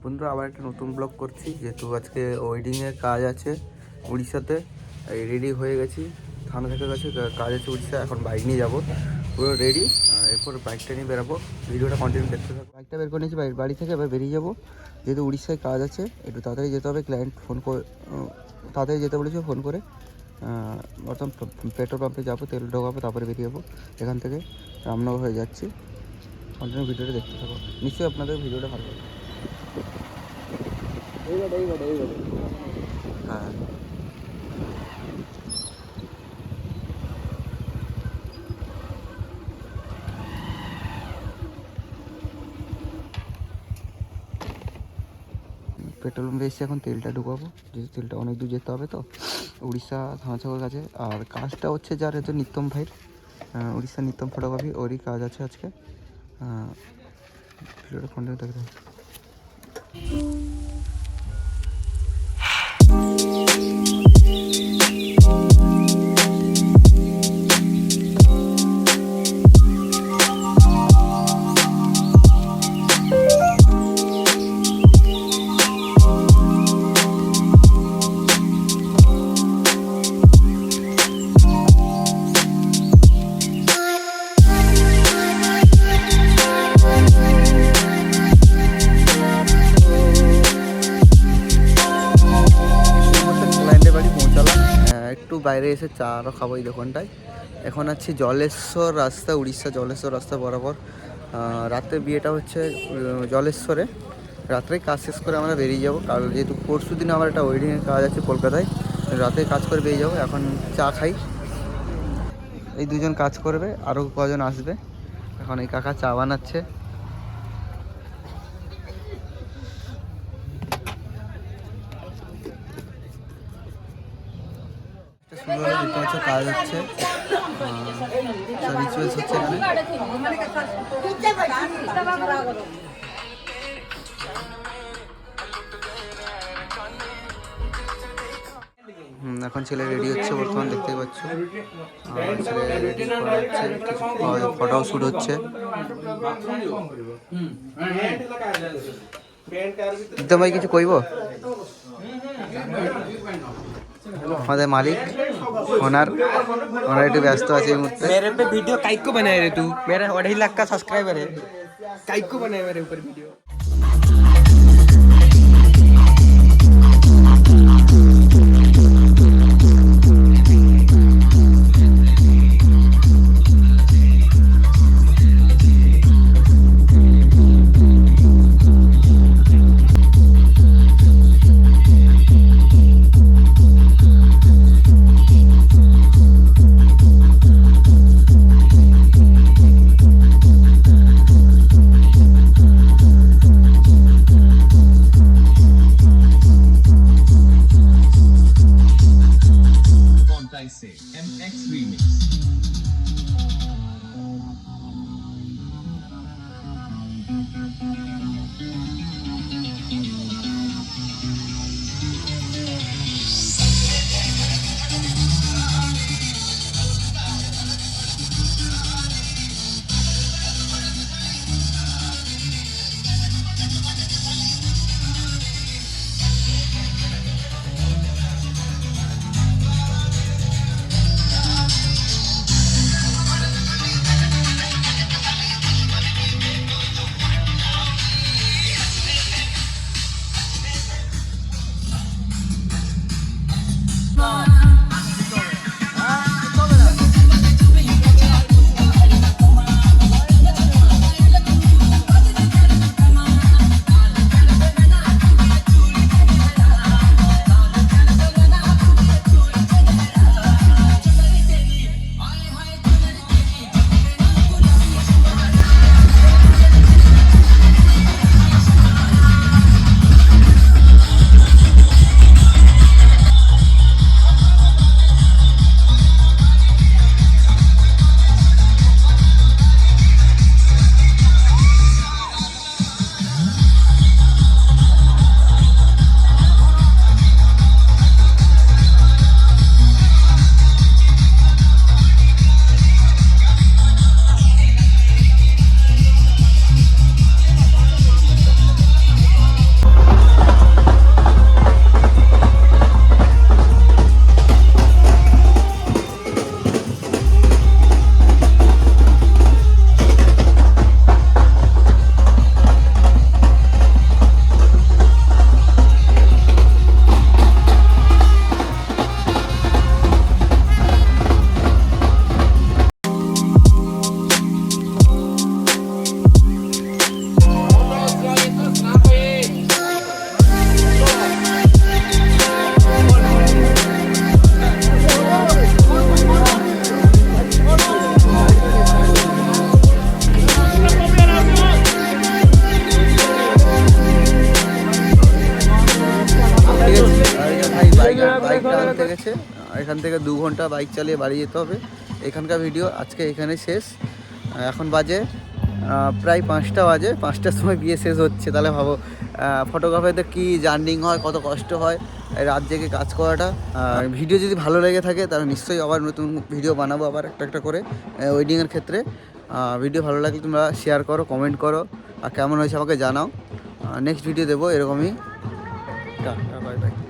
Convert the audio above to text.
বন্ধুরা আবার একটা নতুন ব্লগ করছি, যেহেতু আজকে ওয়েডিংয়ের কাজ আছে উড়িষ্যাতে। রেডি হয়ে গেছি, থানা থেকে গেছে, কাজ আছে উড়িষ্যা। এখন বাইক নিয়ে যাবো, পুরো রেডি। এরপর বাইকটা নিয়ে বেরাবো, ভিডিওটা কন্টিনিউ দেখতে থাকবো। বাইকটা বের করে নিয়েছি বাড়ি থেকে, এবার বেরিয়ে যাবো। যেহেতু উড়িষ্যায় কাজ আছে, একটু তাড়াতাড়ি যেতে হবে। ক্লায়েন্ট ফোন করে তাড়াতাড়ি যেতে বলেছে, ফোন করে। প্রথম পেট্রোল পাম্পে যাবো, তেল ঢোকাবো, তারপরে বেরিয়ে যাবো। এখান থেকে রামনগর হয়ে যাচ্ছি। কন্টিনিউ ভিডিওটা দেখতে থাকো, নিশ্চয়ই আপনাদের ভিডিওটা ভালো লাগবে। হ্যাঁ, পেট্রোল পাম্পে এসে এখন তেলটা ঢুকাবো, যেহেতু তেলটা অনেক দূর যেতে হবে তো, উড়িষ্যা থানাচাকর কাছে। আর কাজটা হচ্ছে যার হচ্ছে নিত্যম ভাইয়ের, উড়িষ্যা নিত্যম ফটোগ্রাফি, ওরই কাজ আছে আজকে। ভিডিওটা কন্টিনিউ দেখতে হবে। একটু বাইরে এসে চা আরও খাবো এই দোকানটায়। এখন আছি জলেশ্বর রাস্তা, উড়িষ্যা জলেশ্বর রাস্তা বরাবর। রাতে বিয়েটা হচ্ছে জলেশ্বরে। রাত্রে কাজ শেষ করে আমরা বেরিয়ে যাবো, কারণ যেহেতু পরশু দিনে আমার একটা ওয়েডিংয়ের কাজ আছে কলকাতায়। রাতে কাজ করে বেরিয়ে যাবো। এখন চা খাই, এই দুজন কাজ করবে, আরও কজন আসবে। এখন এই কাকা চা বানাচ্ছে। শুরু হলে দেখতে পাচ্ছ কাজ হচ্ছে, রিচুয়ালস হচ্ছে এখানে। এখন ছেলে রেডি হচ্ছে, বর্তমান দেখতেই পাচ্ছ। ছেলে রেডি করা হচ্ছে, ফটো শ্যুট হচ্ছে। একদম ভাই কিছু কইব? আমাদের মালিক ওনার একটু ব্যস্ত আছে এই মুহূর্তে। मेरे पे वीडियो काइक को बनाए रे तू, मेरा 2.5 लाख का सब्सक्राइबर है, काइक को बनाए मेरे ऊपर वीडियो। গেছে। এখান থেকে 2 ঘন্টা বাইক চালিয়ে বাড়ি যেতে হবে। এখানকার ভিডিও আজকে এখানে শেষ। এখন বাজে প্রায় 5টা বাজে, 5টার সময় বিয়ে শেষ হচ্ছে। তাহলে ভাবো ফটোগ্রাফারদের কী জার্নিং হয়, কত কষ্ট হয় এই রাত জেগে কাজ করাটা। ভিডিও যদি ভালো লেগে থাকে তাহলে নিশ্চয়ই আবার নতুন ভিডিও বানাবো, আবার একটা করে ওয়েডিংয়ের ক্ষেত্রে। ভিডিও ভালো লাগলে তোমরা শেয়ার করো, কমেন্ট করো, আর কেমন হয়েছে আমাকে জানাও। নেক্সট ভিডিও দেবো এরকমই। Tata, bye bye.